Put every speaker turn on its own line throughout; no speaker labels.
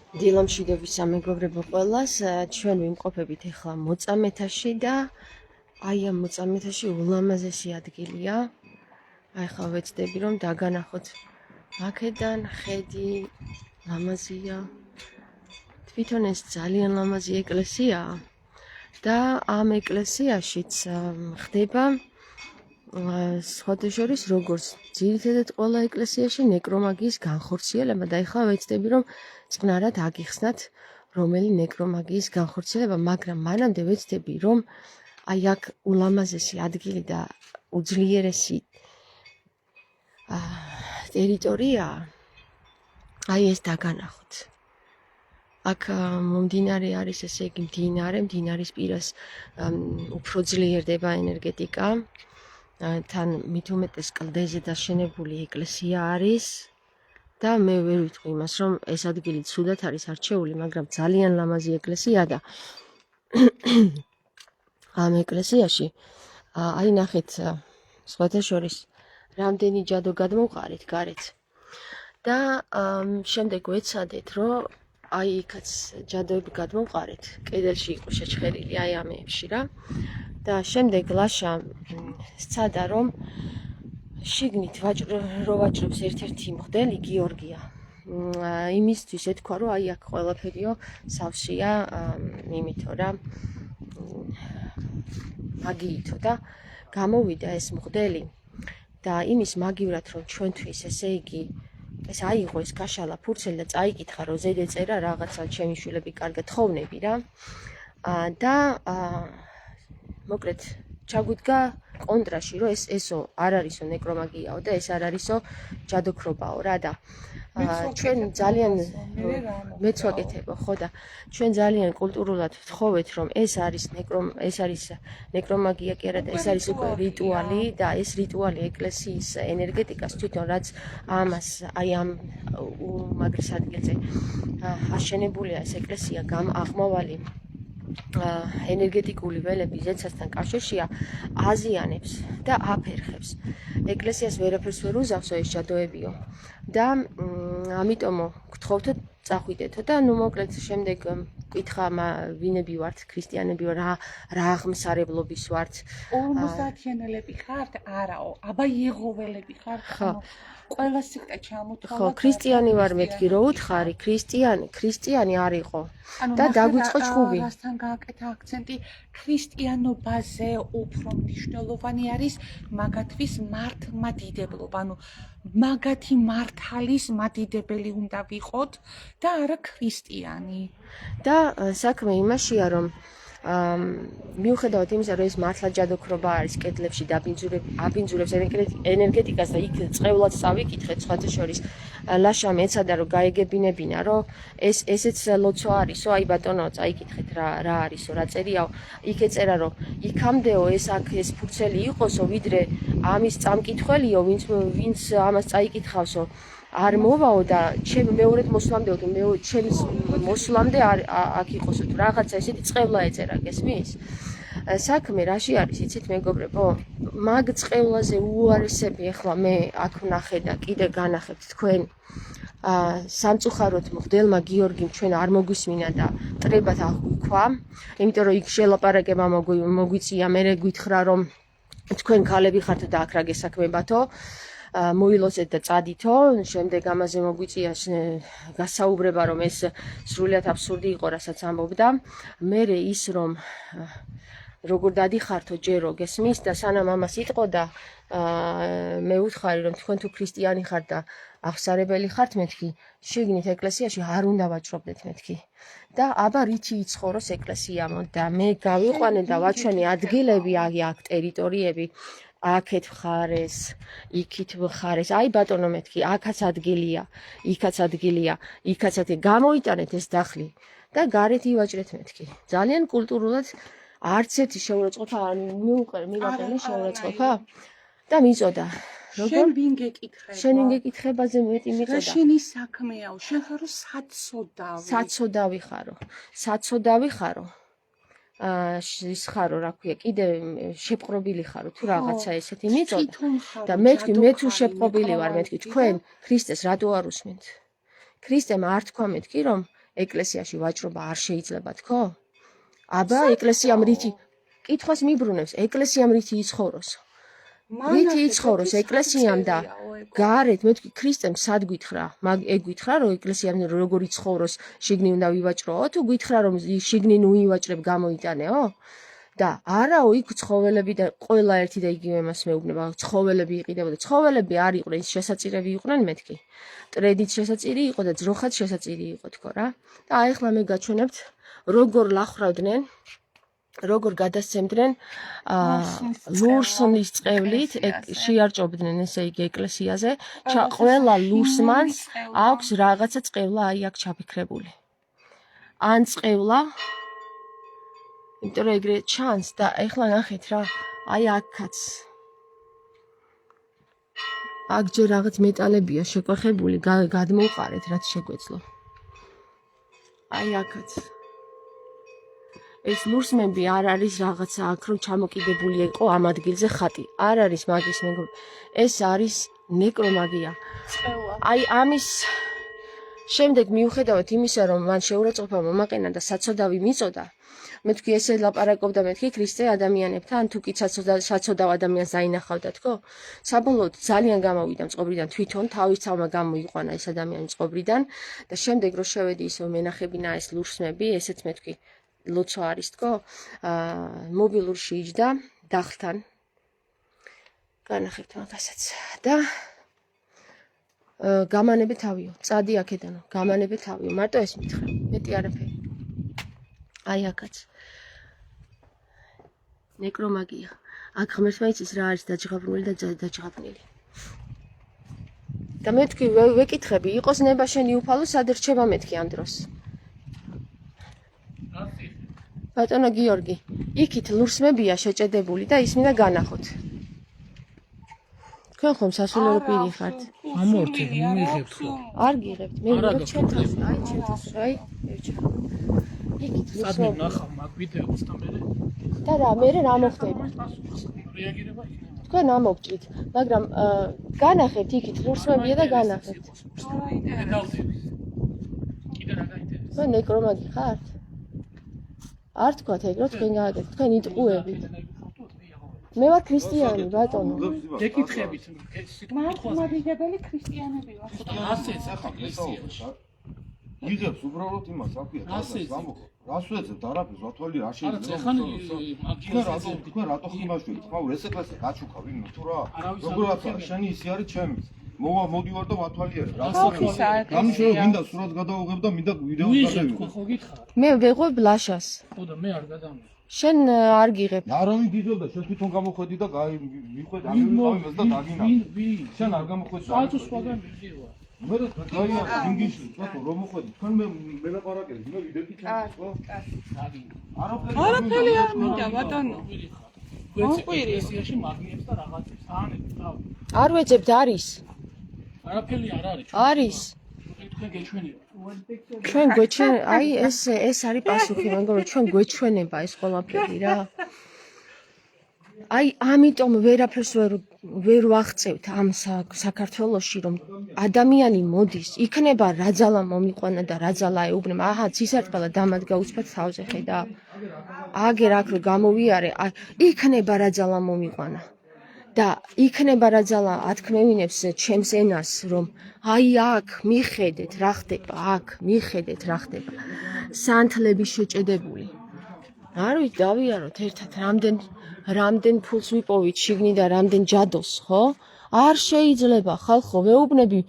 დილამშვიდობისა მეგობრებო ყველას, ჩვენ ვიმყოფებით ახლა მოწამეთაში და აი ამ მოწამეთაში ულამაზესი ადგილია. აი ხა ვეცდები რომ დაგანახოთ აქედან ხედი ლამაზია. თვითონ ეს ძალიან ლამაზი ეკლესიაა და ამ ეკლესიაშიც ხდება სხვათა შორის როგორც ძირითადად ყველა ეკლესიაში ნეკრომაგიის განხორციელება და ახლა ვეცდები რომ წყნარად აგიხსნათ რომელი ნეკრომაგიის განხორციელება, მაგრამ მანამდე ვეცდები რომ აი აქ ულამაზესი ადგილი და უძლიერესი ტერიტორია აი ეს დაგანახოთ. აქ მომდინარე არის ესე იგი მდინარის პირას უფრო ძლიერდება ენერგეტიკა. თან მით უმეტეს კლდეზე დაშენებული ეკლესია არის და მე ვერ ვიტყვი იმას რომ ეს ადგილი ცუდად არის არჩეული, მაგრამ ძალიან ლამაზი ეკლესია და ამ ეკლესიაში აი ნახეთ სხვათა შორის რამდენი ჯადო გადმოვყარით გარეთ და შემდეგ ვეცადეთ რომ აი იქაც ჯადოები გადმოვყარეთ, კედელში იყო შეჩხერილი აი ამებში რა და შემდეგ ლაშა სცადა რომ შიგნით რო ვაჭრობს ერთ-ერთი მღვდელი გიორგია. იმისთვის ეთქვა რომ აი აქ ყველაფერიო სავსეა იმითო რა მაგიითო და გამოვიდა ეს მღვდელი და იმის მაგივრად რომ ჩვენთვის ესე იგი ეს აიღო ეს გაშალა ფურცელი და წაიკითხა რომ ზედ ეწერა რაღაცა ჩემი შვილები კარგად ხოვნები რა და მოკლედ ჩაგვიდგა კონტრაში რომ ესო არ არისო ნეკრომაგიაო და ეს არ არისო ჯადოქრობაო რა და ჩვენ ძალიან მეც ვაკეთებო ხო და ჩვენ ძალიან კულტურულად ვთხოვეთ რომ ეს არის ნეკრომაგია კი არა და ეს არის უკვე რიტუალი და ეს რიტუალი ეკლესიის ენერგეტიკას თვითონ რაც ამას აი ამ უმაგრეს ადგილზე აშენებულია ეს ეკლესია აღმავალი ენერგეტიკული ველები ზეცასთან კავშირშია აზიანებს და აფერხებს. ეკლესიას ვერაფერს ვერ უზავსო ეს ჯადოებიო და ამიტომ გთხოვთო წახვიდეთო და ნუ მოკლედ შემდეგ კითხა ვინები ვართ, ქრისტიანები რა აღმსარებლობის ვართ.
50-იანელები ხართ? არაო, აბა იეღოველები ხართ? ხო. ყველა სიკტე ჩამოთვალა.
ხო, ქრისტიანი ვარ მეთქი რო უთხარი, ქრისტიანი არ იყო. და დაგვიწყო ჩხუბი.
რასთან გააკეთა აქცენტი ქრისტიანობაზე უფრო მნიშვნელოვანი არის მაგათვის მართლმადიდებლობა, ანუ მაგათი მართალის მადიდებელი უნდა ვიყოთ და არა ქრისტიანი.
და საქმე იმაშია რომ მიუხედავად იმისა რომ ეს მართლა ჯადოქრობა არის კედლებში და აბინძურებს ენერგეტიკას და იქ წევლად წავიკითხეთ სხვათა შორის ლაშამ ეცადა რომ გაეგებინებინა რომ ესეც ლოცვა არისო აი ბატონო წაიკითხეთ რა არისო რა წერიაო იქ ეწერა რომ იქამდეო ეს აქ ეს ფურცელი იყოსო ვიდრე ამის წამკითხველიო ვინც ამას წაიკითხავსო არ მოვაო და ჩემ მეორედ მოსვლამდეო თუ ჩემს მოსვლამდე აქ იყოსო თუ რაღაცა ესეთი წყევლა ეწერა გესმის? საქმე რაში არის იცით მეგობრებო? მაგ წყევლაზე უარესები ახლა მე აქ ვნახე და კიდე განახებთ თქვენ სამწუხაროდ მღვდელმა გიორგიმ ჩვენ არ მოგვისმინა და ტრებათ აღგვიქვა, იმიტომ რომ იქ შელაპარაკება მოგვიწია, მე გითხრა რომ თქვენ ქალები ხართ და აქ რა გესაქმებათო მოილოცეთ და წადითო, შემდეგ ამაზე მოგვიწია გასაუბრება რომ ეს სრულიად აბსურდი იყო რასაც ამბობდა. მერე ის რომ როგორ დადიხართო ჯერო გესმის და სანამ ამას იტყო და მე ვუთხარი რომ თქვენ თუ ქრისტიანი ხართ და აღსარებელი ხართ მეთქი შიგნით ეკლესიაში არ უნდა ვაჭრობდეთ მეთქი და აბა რითი იცხოვროს ეკლესია და მე გავიყვანე და ვაჩვენე ადგილები აქ ტერიტორიები აქეთ მხარეს, იქით მხარეს, აი ბატონო მეთქი, აქაც ადგილია, იქაც ადგილია, იქაც გამოიტანეთ ეს დახლი და გარეთ ივაჭრეთ მეთქი. ძალიან კულტურულად არც ერთი შეურაცხყოფა არ მივაყენე შეურაცხყოფა და მიწოდა.
შენ ვინ გეკითხება?
შენ ვინ გეკითხებაზე მეტი მიწოდა.
შენი საქმეაო, შენ ხარო
საცოდავი ხარო. ის ხარო რა ქვია კიდე შეპყრობილი ხარო თუ რაღაცა ესეთი მიწოდა და მე თუ შეპყრობილი ვარ მეთქი თქვენ ქრისტეს რატო არ უსმენთ? ქრისტემ არ თქვა მეთქი რომ ეკლესიაში ვაჭრობა არ შეიძლება თქო? აბა ეკლესიამ რითი კითხვას მიბრუნებს, ეკლესიამ რითი იცხოვროს? რითი იცხოვროს ეკლესიამ და გარეთ მე თქვი ქრისტემ სად გითხრა? მაგ ეგ გითხრა რომ ეკლესიამ როგორ იცხოვროს, შიგნი უნდა ვივაჭროო თუ გითხრა რომ შიგნი ნუ ივაჭრებ გამოიტანეო? და არაო იქ ცხოველები და ყველა ერთი და იგივე მას მეუბნება, ცხოველები იყიდებოდა. ცხოველები არ იყვნენ, შესაწირები იყვნენ მეთქი. ტრედით შესაწირი იყო და ძროხად შესაწირი იყო თქო რა. და აი ახლა მე გაჩვენებთ როგორ ლახრავდნენ, როგორ გადასცემდნენ ლურსმნის წყევლით, შეარჭობდნენ ესე იგი ეკლესიაზე, ყველა ლურსმანს აქვს რაღაცა წყევლა აი აქ ჩაფიქრებული. ან წყევლა იმიტომ რომ ეგრე ჩანს და ეხლა ნახეთ რა, აი აქაც. აქ ჯერ რაღაც მეტალებია შეკვეხებული, გადმოვყარეთ რაც შეგვეძლო. აი აქაც. ეს ლურსმები არ არის რაღაცა აქ რომ ჩამოკიდებული იყო ამ ადგილზე ხატი. არ არის მაგის მეგობრებო. ეს არის ნეკრომაგია. აი ამის შემდეგ მიუხედავად იმისა რომ მან შეურაცხყოფა მომაყენა და საცოდავი მიწოდა, მე თქვი ესე ლაპარაკობდა მეთქი ქრისტე ადამიანებთან, თუ კი საცოდავ ადამიანს დაინახავდა თქო? საბოლოოდ ძალიან გამოვიდა მწყობრიდან თვითონ, თავის თავმა გამოიყვანა ეს ადამიანი მწყობრიდან და შემდეგ რომ შევედი ისე მენახებინა ეს ლურსმები, ესეც მე თქვი ლოცვა არის თქო? მობილურში იჯდა დახლთან. განახებთ მაგასაც და გამანებე თავიო, წადი აქედანო, გამანებე თავიო, მარტო ეს მითხრა, მეტი არაფერი. აი აქაც. ნეკრომაგია. აქ ღმერთმა იცის რა არის დაჯღაბნული და დაჯღაბნილი. და მე თქვი ვეკითხები, იყოს ნება შენი უფალო, სად რჩება მეთქი ამ დროს? ბატონო გიორგი, იქით ლურსმებია შეჭედებული და ის მინდა განახოთ. თქვენ ხომ სასულიერო პირი ხართ?
ამორთე მიიღებთ ხო?
არ გიღებთ, მე ვიღებ ჩემთვის, აი ჩემთვის, აი მევჭა. იქით
სადმე ნახავ მაგ ვიდეოს და მე
და რა, მე რა მოხდება?
რეაგირება იქნება.
თქვენ ამოგჭით, მაგრამ განახეთ იქით ლურსმებია და განახეთ.
კიდე რა გაიტერეს?
თქვენ ნეკრომაგი ხართ? არ თქვათ ეგ რომ თქვენ გააკეთეთ, თქვენ იტყუები. მე ვარ ქრისტიანი, ბატონო.
ეკითხებით ეს
მართლმადიდებელი ქრისტიანები ვარ.
ასე ახლა ეკლესიაში.
იღებს უბრალოდ იმას აკია რას ვეძებთ არაფერს ვათვალე რა შეიძლება თქვენ რატო ხიმაშვილით ხმაურ ეს ეკლესია გაჩუქა ვინმე თუ რა როგორაცა შენი ისი არის ჩემი მოდივარ და ვათვალიერებ გამიშორო მინდა სურათს გადავიღებ და მინდა ვიდეოს
ვიღებ ხო გითხარ?
მე ვეღვებ ლაშას.
ხო და მე არ გადამი.
შენ არ გიღებ.
არავინ გიძებდა შენ თვითონ გამოხედი და მიხვედ ამივიყავი მას და დაგინა შენ არ გამოხედი
საათო სხვაგან მიდივა.
მე რა გაია ინგლისში თქო რომ მოხვედი თქვენ მე ლაპარაკები მე ვიდეო ჩამოთვლა ხო
არაფერი არ მინდა ბატონო.
მოყვირი ეკლესიაში მაგიებს და რაღაცებს აანებს თავ.
არ ვეძებთ არის.
არაფერი არ არის.
არის.
თქვენ გეჩვენებთ.
ჩვენ გვეჩვენ, აი ეს არის პასუხი, მეგობრებო, ჩვენ გვეჩვენება ეს ყველაფერი რა. აი ამიტომ ვერაფერს ვერ ვაღწევთ ამ საქართველოში რომ ადამიანი მოდის, იქნება რაძალა მომიყვანა და რაძალა ეუბნება, აჰა ცისარტყელა დამადგა უცბად თავზე ხედა. აგერ აქ რომ გამოვიარე, იქნება რაძალა მომიყვანა. და იქნება რაძალა ათქმევინებს ჩემს ენას რომ აი აქ მიხედეთ რა ხდება, აქ მიხედეთ რა ხდება. სანთლები შეჭედებული. არ ვიცი დავიაროთ ერთად რამდენ ფულს ვიპოვით შიგნი და რამდენ ჯადოს, ხო? არ შეიძლება ხალხო, ვეუბნები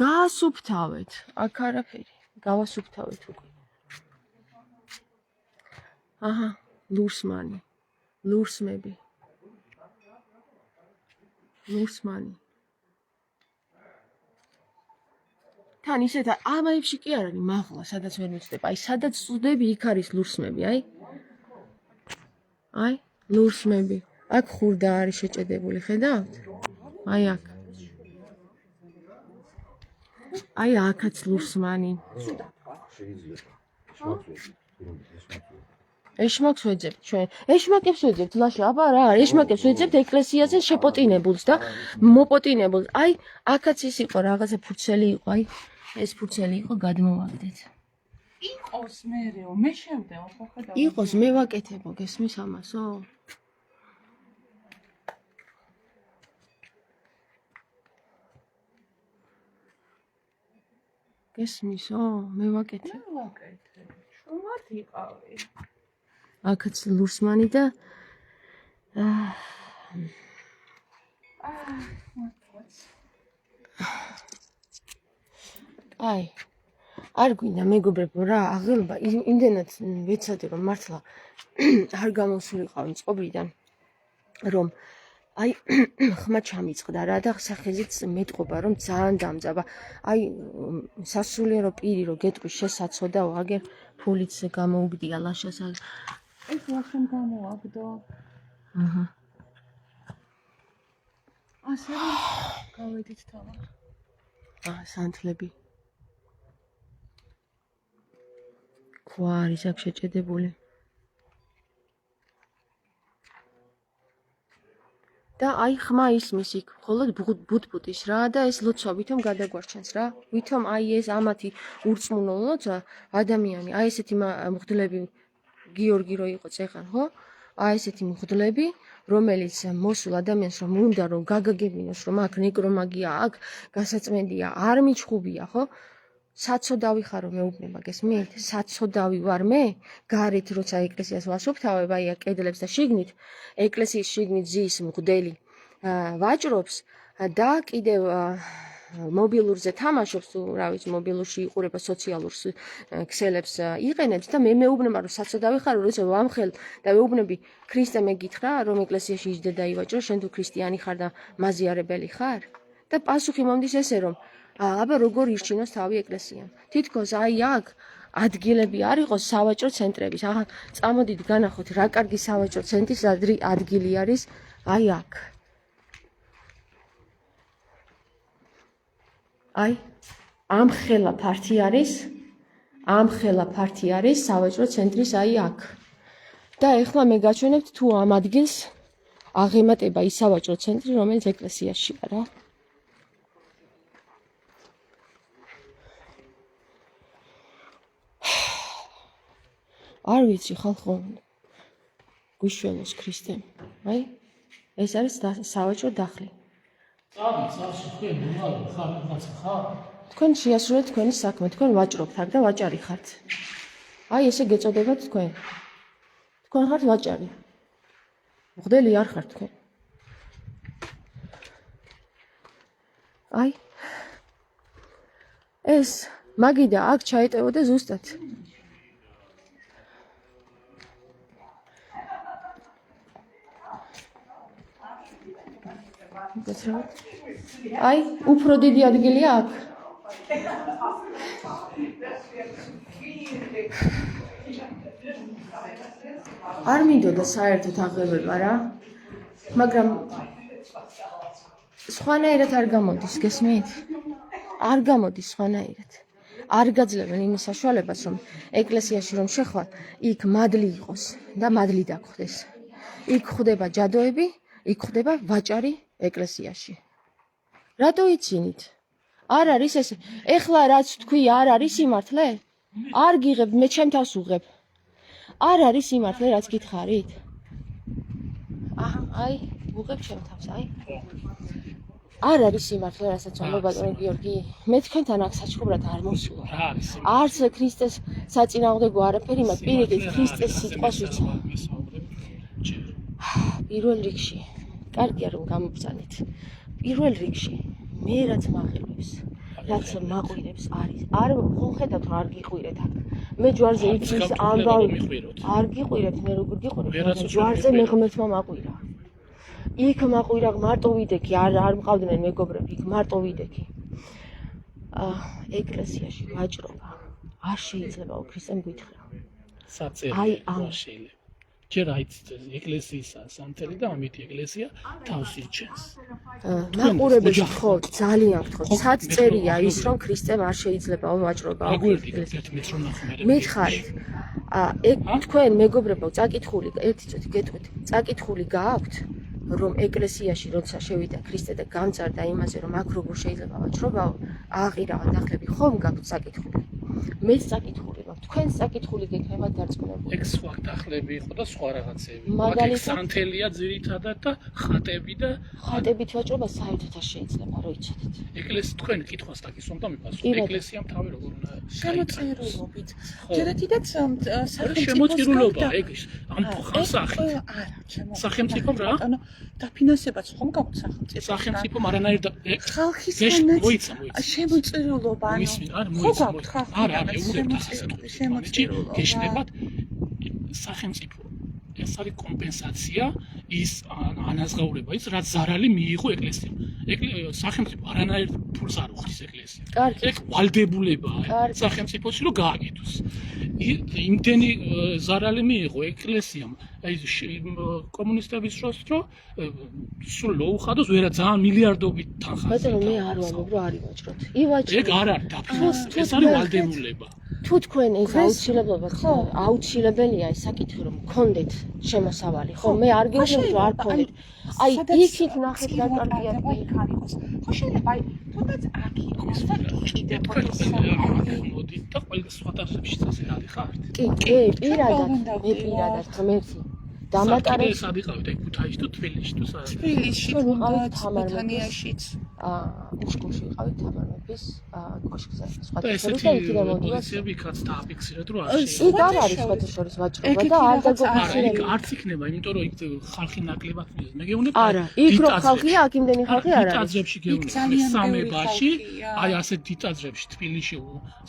გაასუფთავეთ. აქ არაფერი, გავასუფთავეთ უკვე. აჰა, ლურსმანი. ლურსმები. ლურსმანი. თან ისეთ ამაებში კი არ არის მაღლა, სადაც ვერ მიწდება. აი, სადაც წვდები, იქ არის ლურსმები, აი. აი, ლურსმები. აქ ხურდა არის შეჭედებული, ხედავთ? აი აქ. აი, აქაც ლურსმანი. ეშმაკს ვეძებთ ჩვენ. ეშმაკებს ვეძებთ ლაშა, აბა რა არის? ეშმაკებს ვეძებთ ეკლესიაზე შეპოტინებულს და მოპოტინებულს. აი, აქაც ის იყო რაღაცა ფურცელი იყო, აი. ეს ფურცელი იყო გადმოვაგდეთ.
იყოს მერეო, მე შევდეო, ხო ხედავ.
იყოს მე ვაკეთებო, გესმის ამასო? გესმისო? მე ვაკეთებ.
ვაკეთე. შუმად იყავი.
აქაც ლურსმანი და აი არ გვინდა მეგობრებო რა აღელვა იმდენად ვეცადე რომ მართლა არ გამოსულიყავი წყობრიდან რომ აი ხმა ჩამიწყდა რა და სახეზეც მეტყობა რომ ძალიან დამძაბა აი სასულიერო პირი რო გეტყვის შესაძოდაო აგერ ფულიც გამოუგდია ლაშას
ეს ლაშამ გამოაგდო
აჰა
ასე გავედით თავა
სანთლები ქვა არის აქ შეჭედებული და აი ხმა ისმის იქ მხოლოდ ბუტბუტის რა და ეს ლოცვა ვითომ გადაგვარჩენს რა ვითომ აი ეს ამათი ურწმუნო ლოცვა ადამიანი აი ესეთი მღვდლები გიორგი რო იყო წეხან ხო აი ესეთი მღვდლები რომელიც მოსულ ადამიანს რომ უნდა რომ გაგაგებინოს რომ აქ ნეკრომაგია აქ გასაწმენდია არ მიჩხუბია ხო საცოდავი ხარო მეუბნება გესმით საცოდავი ვარ მე გარეთ როცა ეკლესიას ვასუფთავებ აი კედლებს და შიგნით ეკლესიის შიგნით ზის მღვდელი ვაჭრობს და კიდევ მობილურზე თამაშობს თუ რა ვიცი მობილურში იყურება სოციალურ ქსელებს იყენებს და მე მეუბნება რომ საცოდავი ხარო როცა ვამხელ და მეუბნები ქრისტე მეკითხრა რომ ეკლესიაში იჯდე და ივაჭრო შენ თუ ქრისტიანი ხარ და მაზიარებელი ხარ და პასუხი მომდის ესე რომ აბა როგორ ირჩინოს თავი ეკლესიამ თითქოს აი აქ ადგილები არ იყოს სავაჭრო ცენტრების ახლა წამოდით განახოთ რა კარგი სავაჭრო ცენტრის ადგილი არის აი აქ აი ამ ხელა ფართი არის სავაჭრო ცენტრის აი აქ და ეხლა მე გაჩვენებთ თუ ამ ადგილს აღემატება ის სავაჭრო ცენტრი რომელიც ეკლესიაშია რა არ ვიცი ხალხო გვიშველოს ქრისტემ აი ეს არის სავაჭრო დახლი თქვენ შეასრულეთ თქვენი საქმე თქვენ ვაჭრობთ აქ და ვაჭარი ხართ აი ესე გეწოდებათ თქვენ ხართ ვაჭარი მღვდელი არ ხართ თქვენ აი ეს მაგიდა აქ ჩაეტევოდა ზუსტად აი, უფრო დიდი ადგილია აქ. არ მინდოდა საერთოდ აღელვა რა. მაგრამ სხვანაირად არ გამოდის, გესმით? არ გამოდის სხვანაირად. არ გაძლევენ იმის საშუალებას, რომ ეკლესიაში რომ შეხვალ, იქ მადლი იყოს და მადლი დაგხვდეს. იქ ხვდება ჯადოები, იქ ხვდება ვაჭარი ეკლესიაში. რატო იცინით? არ არის ეს. ეხლა რაც თქვი არ არის სიმართლე? არ გიღებ, მე ჩემ თავს უღებ. არ არის სიმართლე რაც გითხარით? აი, უღებ ჩემ თავს, აი. არ არის სიმართლე რასაც ამბობ ბატონო გიორგი. მე თქვენთან აქ საჩხუბრად არ მოსულა. არც ქრისტეს საწინააღმდეგო არაფერი, მაგრამ პირიქით ქრისტეს სიტყვას ვიცი. პირველ რიგში კარგია რომ გამობრძანეთ. პირველ რიგში მე რაც მახელებს, რაც მაყვირებს არის. არ ხედავთ რომ არ გიყვირეთ აქ. მე ჯვარზე იწვის ამბავი. არ გიყვირეთ, მე როგორ გიყვირებ? ჯვარზე მე ღმერთმა მაყვირა. იქ მაყვირა მარტო ვიდექი, არ მყავდნენ მეგობრები, იქ მარტო ვიდექი. ეკლესიაში ვაჭრობა არ შეიძლება ქრისტემ გითხრა.
საწერი არ შეიძლება. ჯერ აიცით ეკლესიისა სანთელი და ამით ეკლესია თავს იჩენს.
მაყურებელი ხო ძალიან გთხოვთ. სად წერია ის რომ ქრისტემ არ შეიძლება ვაჭრობა? მითხარით. თქვენ მეგობრებო, წაკითხული, ერთი წუთი გეტყვით. წაკითხული გააქვთ? რომ ეკლესიაში როცა შევიდა ქრისტე და გამწარდა იმაზე რომ აქ როგორ შეიძლება ვაჭრობაო აღირავა დახლები ხომ გაქვთ საკითხული მეც საკითხული მაქვს თქვენს საკითხული გექნება დარწმუნებული
ეგ სხვა დახლები იყო და სხვა რაღაცები
მაგალითად
სანთელია ძირითადად და ხატები და
ხატებით ვაჭრობა საერთოდ არ შეიძლება რომ იცოდეთ
თქვენ კითხვას დაგისვამ და მიფასო ეკლესიამ თავი როგორ უნდა
შემოწირულობით ჯერათიდაც
შემოწირულობა ეგ ამ ხალხი სახელმწიფო რა
დაფინანსებაც ხომ გაქვთ
სახელმწიფო არანაირ
ხალხისგანაც
მოიცა
შემოწირულობა
არა ეურებთ სახელმწიფო გეშნებათ სახელმწიფო ეს არის კომპენსაცია ის ანაზღაურება ის რაც ზარალი მიიღო ეკლესიამ სახელმწიფო არანაირ ფულს არ უხდის ეკლესია ეგ ვალდებულებაა სახელმწიფოში რომ გააკეთოს იმდენი ზარალი მიიღო ეკლესიამ აი კომუნისტების დროს რომ სულ ლოუხადოს ვერა ძალიან მილიარდობით თანხა
ბატონო მე არ ვამბობ რომ არ ივაჭროთ ივაჭროთ
ეგ არ არის დაფინანსება ეს არის ვალდებულება
თუ თქვენ ეს აუცილებელია ეს საკითხი რომ გქონდეთ შემოსავალი ხო მე არ გეუბნები რომ არ გქონდეთ აი იქით ნახეთ რა კარგია
ხო შეიძლება აი თუნდაც აქ იყოს და კიდევ
მოდით და ყველა სხვა დარგებში ასე გადიხართ
კი პირადად მე პირადად ღმერთი დამატარებს
ეს ადიყავით აი ქუთაისში თუ თბილისში თუ
თბილისში თუნდაც თამარიანაშიც
უშკულში ვიყავით თამარ მეფის კოშკზე სხვათა შორის და
ესეთი
იქიდან მოდივა
ისებიქაც დააფიქსირეთ რომ
იქ არ არის სხვათა შორის ვაჭრობა და არ დაგოფიქსირებია
არც იქნება იმიტომ რომ იქ ხალხი ნაკლებად მიზნ მე გეუბნები
არა იქ რო ხალხია აქ იმდენი ხალხი არ არის
დიტაძრებში გეუბნები სამებაში აი ასე დიტაძრებში თბილისში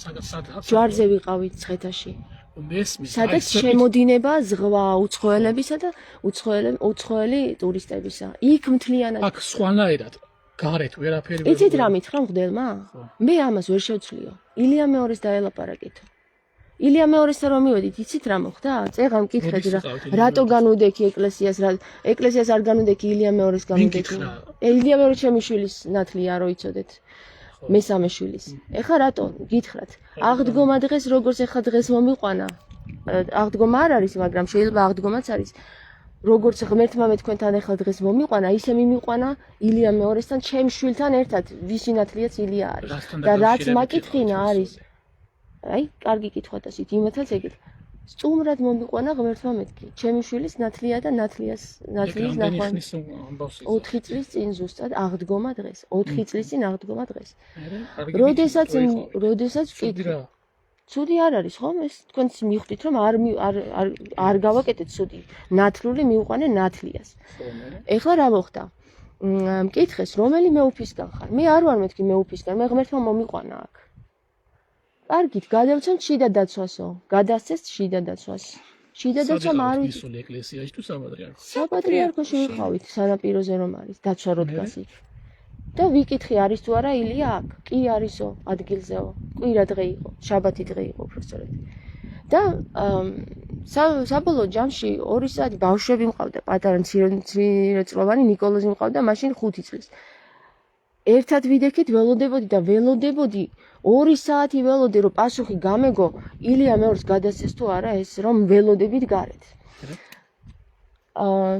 სადაც
ჯვარზე ვიყავით ცხეთაში
მესმის
სადაც შემოდინება ზღვა უცხოელებისა და უცხოელი ტურისტებისა იქ მთლიანად
აქ სხვანაირად გარეთ ვერაფერი
იცით რა მითხრა მღვდელმა მე ამას ვერ შევცვლიო ილია მეორის დაელაპარაკეთო ილია მეორესთან რომ მივედით იცით რა მოხდა წეღან მკითხეთ რატო განუდექი ეკლესიას არ განუდექი ილია მეორის განუდექი ილია მეორე ჩემი შვილის ნათლია რო იცოდეთ მესამე შვილის ეხა რატო გითხრათ აღდგომა დღეს როგორც ეხა დღეს მომიყვანა აღდგომა არ არის მაგრამ შეიძლება აღდგომაც არის როგორც ღმერთმა მე თქვენთან ეხლა დღეს მომიყვანა ისე მიმიყვანა ილია მეორესთან ჩემ შვილთან ერთად ვისი ნათლიაც ილია არის და რაც მაკითხინა არის აი კარგი კითხვა და სით იმათაც ეგეთ სტუმრად მომიყვანა ღმერთმა მეთქი ჩემი შვილის ნათლია და ნათლიის ნახვა 4 წლის წინ ზუსტად აღდგომა დღეს 4 წლის წინ აღდგომა დღეს როდესაც ცუდი არ არის ხომ ეს თქვენც მიხვდით რომ არ გავაკეთეთ ცუდი ნათლული მიუყვანე ნათლიას ეხლა რა მოხდა მკითხეს რომელი მეუფისგან ხარ მე არ ვარ მეთქი მეუფისგან მე ღმერთმა მომიყვანა აქ კარგით გადავცემ შიდა დაცვასო გადასცეს შიდა დაცვას შიდა დაცვა არ ვიცი
ეკლესიაში თუ
საპატრიარქოში ვიყავით სანაპიროზე რომ არის დაცვა რო დგას იქ და ვიკითხე არის თუ არა ილია აქ კი არისო ადგილზეო კვირა დღე იყო შაბათი დღე იყო უბრალოდ და საბოლოო ჯამში 2 საათი ბავშვები მყავდა პატარა მცირეწლოვანი ნიკოლოზი მყავდა მაშინ 5 წლის ერთად ვიდექით ველოდებოდი და ველოდებოდი 2 საათი ველოდე რომ პასუხი გამეგო ილია მეორის გადასცეს თუ არა ეს რომ ველოდებით გარეთ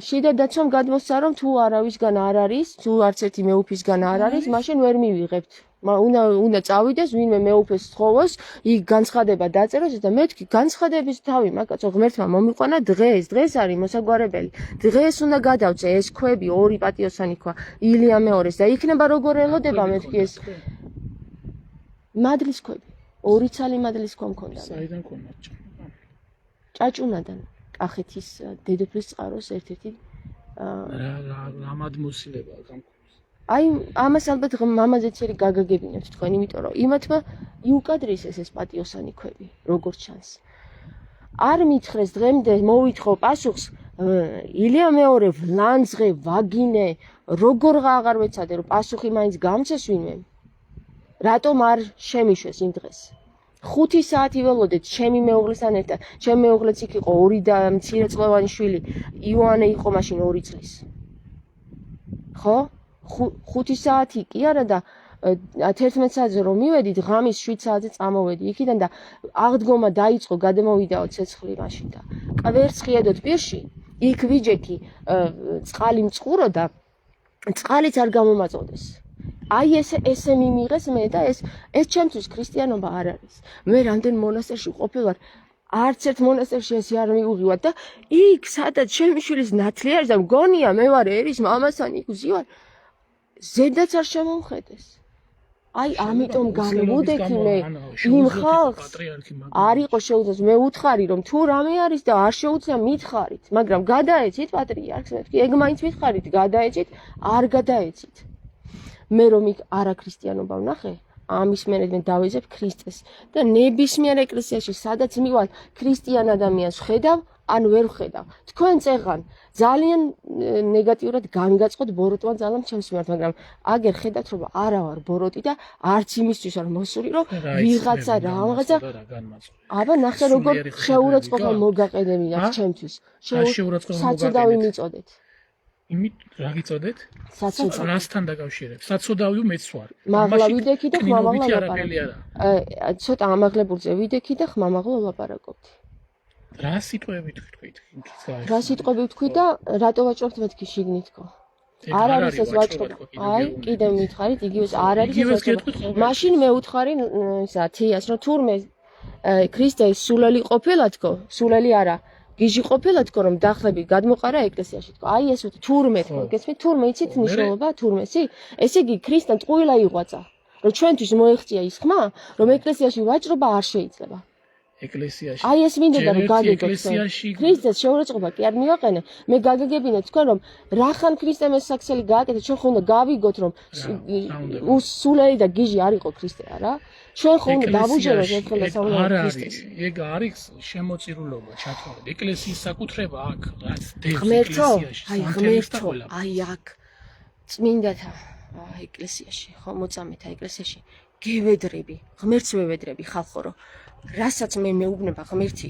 შიდა დაცვამ გადმოსცა რომ თუ არავისგან არ არის თუ არც ერთი მეუფისგან არ არის მაშინ ვერ მივიღებთ უნდა წავიდეს ვინმე მეუფეს სთხოვოს იქ განცხადება დაწეროს და მეთქი განცხადების თავი მაკაცო ღმერთმა მომიყვანა დღეს არის მოსაგვარებელი დღეს უნდა გადავწე ეს ქვები 2 პატიოსანი ქვა ილია მეორის და იქნება როგორ ელოდება მეთქი ეს მადლის ქვები 2 ცალი მადლის ქვა მქონდა
საიდან ქონდა
ჭაჭუნადან კახეთის დედოფლის წყაროს ერთ-ერთი
რა მადმოსილება გამქონს
აი ამას ალბათ მამაზეც ერი გაგაგებინებთ თქვენ იმიტომ რომ იმათმა იუკადრის ეს პატიოსანი ქვები როგორც ჩანს არ მითხრეს დღემდე მოვითხოვ პასუხს ილია მეორე ვლანძღე ვაგინე როგორ აღარ ვეცადე რომ პასუხი მაინც გამცეს ვინმე რატომ არ შემიშვეს იმ დღეს 5 საათი ველოდეთ ჩემი მეუღლესთან ერთად ჩემი მეუღლეც იქ იყო 2 და მცირეწლოვანი შვილი იოანე იყო მაშინ 2 წლის ხო 5 საათი კი არა და 11 საათზე რომ მივედით ღამის 7 საათზე წამოვედი იქიდან და აღდგომა დაიწყო გადმოვიდაო ცეცხლი მაშინ და კვერცხი ედოთ პირში იქ ვიჯექი წყალი მწყურო და წყალიც არ გამომაწოდეს. აი ესე მიმიღეს მე და ეს ჩემთვის ქრისტიანობა არ არის. მე რამდენ მონასტერში ყოფილვარ, არც ერთ მონასტერში ესე არ მივუღივარ და იქ სადაც ჩემი შვილის ნათლი არის და მგონია მე ვარ ერის მამასთან იქ ვზივარ, ზედაც არ შემომხედეს. აი ამიტომ განვუდექი მე იმ ხალხს არ იყო შეუძლია მე უთხარი რომ თუ რამე არის და არ შეუძლია მითხარით, მაგრამ გადაეცით პატრიარქს, მე ვთქვი ეგ მაინც მითხარით, გადაეცით, არ გადაეცით. მე რომ იქ არაქრისტიანობა ვნახე, ამის მერე მე დავეძებ ქრისტეს და ნებისმიერ ეკლესიაში სადაც მივალ ქრისტიან ადამიანს ხედავ, ან ვერ ხედავ. თქვენ წეღან ძალიან ნეგატიურად განგაწყოთ ბოროტვან ძალამ ჩემს მიმართ, მაგრამ აგერ ხედავთ რომ არა ვარ ბოროტი და არც იმისთვის არ მოსული რომ ვიღაცა რაღაცა აბა ნახე როგორ შეურაცხყოფა მოგაყენებინა ჩემთვის. საწოდავი მიწოდეთ.
იმით რა გიწოდეთ?
საწოდავი.
რასთან დაკავშირებს? საწოდავი მეც ვარ.
მაღლა ვიდექი და ხმამაღლა ლაპარაკობდი. ცოტა ამაღლებულზე ვიდექი და ხმამაღლა ლაპარაკობდი.
რა სიტყვები თქვით?
რა სიტყვები ვთქვი და რატო ვაჭრობთ მეთქი შიგნითქო? არ არის ეს ვაჭრობა. აი, კიდევ მითხარით, იგივეს არ არის ეს ვაჭრობა. მაშინ მე უთხარი ისა თიას, რომ თურმე ქრისტეს სულელი ყოფილათქო, სულელი არა. გიჟი ყოფილათქო რომ დახლები გადმოყარა ეკლესიაში თქო. აი ეს თურმე თქო, გესმით? თურმე იცით ნიშნულობა თურმესი? ესე იგი ქრისტემ ტყუილა იღვაცა, რომ ჩვენთვის მოეღწია ის ხმა, რომ ეკლესიაში ვაჭრობა არ შეიძლება.
ეკლესიაში.
აი ეს მინდოდა რომ გაგეგოთ. ქრისტეს შეურაცხყოფა კი არ მივაყენე. მე გაგეგებინე თქვენ რომ რახან ქრისტემ ეს საქსელი გააკეთეთ, ჩვენ ხომ უნდა გავიგოთ რომ სულელი და გიჟი არ იყო ქრისტე, არა? ჩვენ ხომ უნდა დავუჯეროთ ერთხელ და საუბაროთ ქრისტეს.
ეგ არის შემოწირულობა, ჩათვალეთ. ეკლესიის საკუთრება აქ, რაც დევს
ეკლესიაში. აი ღმერთო, აი აქ წმინდათა ეკლესიაში, ხო მოწამეთა ეკლესიაში გევედრები, ღმერთს ვევედრები ხალხო რომ რასაც მე მეუბნება ღმერთი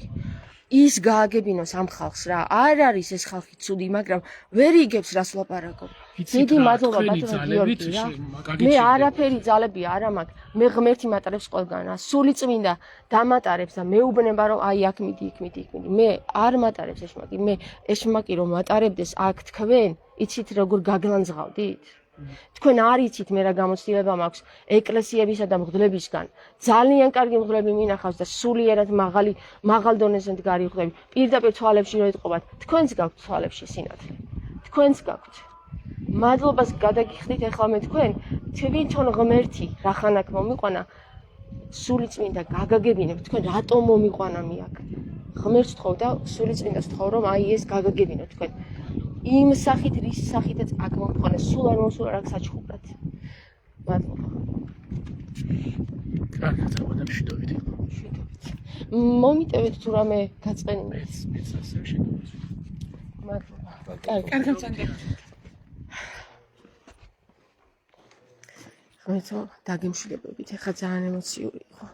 ის გააგებინოს ამ ხალხს რა არ არის ეს ხალხი ცუდი მაგრამ ვერ იგებს რას ლაპარაკობ დიდი მადლობა ბატონო გიორგი რა მე არაფერი ძალები არ მაქვს მე ღმერთი მატარებს ყველგან რა სული წმინდა დამატარებს და მეუბნება რომ აი აქ მიდი იქ მიდი მე არ მატარებს ეშმაკი მე ეშმაკი რომ მატარებდეს აქ თქვენ იცით როგორ გაგლანძღავდით თქვენ არ იცით მე რა გამოცდილება მაქვს ეკლესიებისა და მღვდლებისგან ძალიან კარგი მღვდლები მინახავს და სულიერად მაღალ დონეზე მდგარი მღვდლები პირდაპირ თვალებში რო ეტყობათ თქვენს გაქვთ თვალებში სინათლე თქვენს გაქვთ მადლობას გადაგიხდით ახლა მე თქვენ თვითონ ღმერთი რახან აქ მომიყვანა სული წმინდა გაგაგებინებ თქვენ რატომ მომიყვანა მე აქ ღმერთს თხოვ და სული წმინდას თხოვ რომ აი ეს გაგაგებინოთ თქვენ იმ სახით რის სახითაც აქ მომიყვანა სულ არ მოსულა რა საჩხუბრად მადლობა
კარგად ამოდამ შვიდობით
მომიტევეთ თუ რამე გაწყენი მეც
ასე შეგიძლიათ
მადლობა
კარგად წამდგეთ
ხმეთო დაგემშვიდობებით ეხა ძალიან ემოციური იყო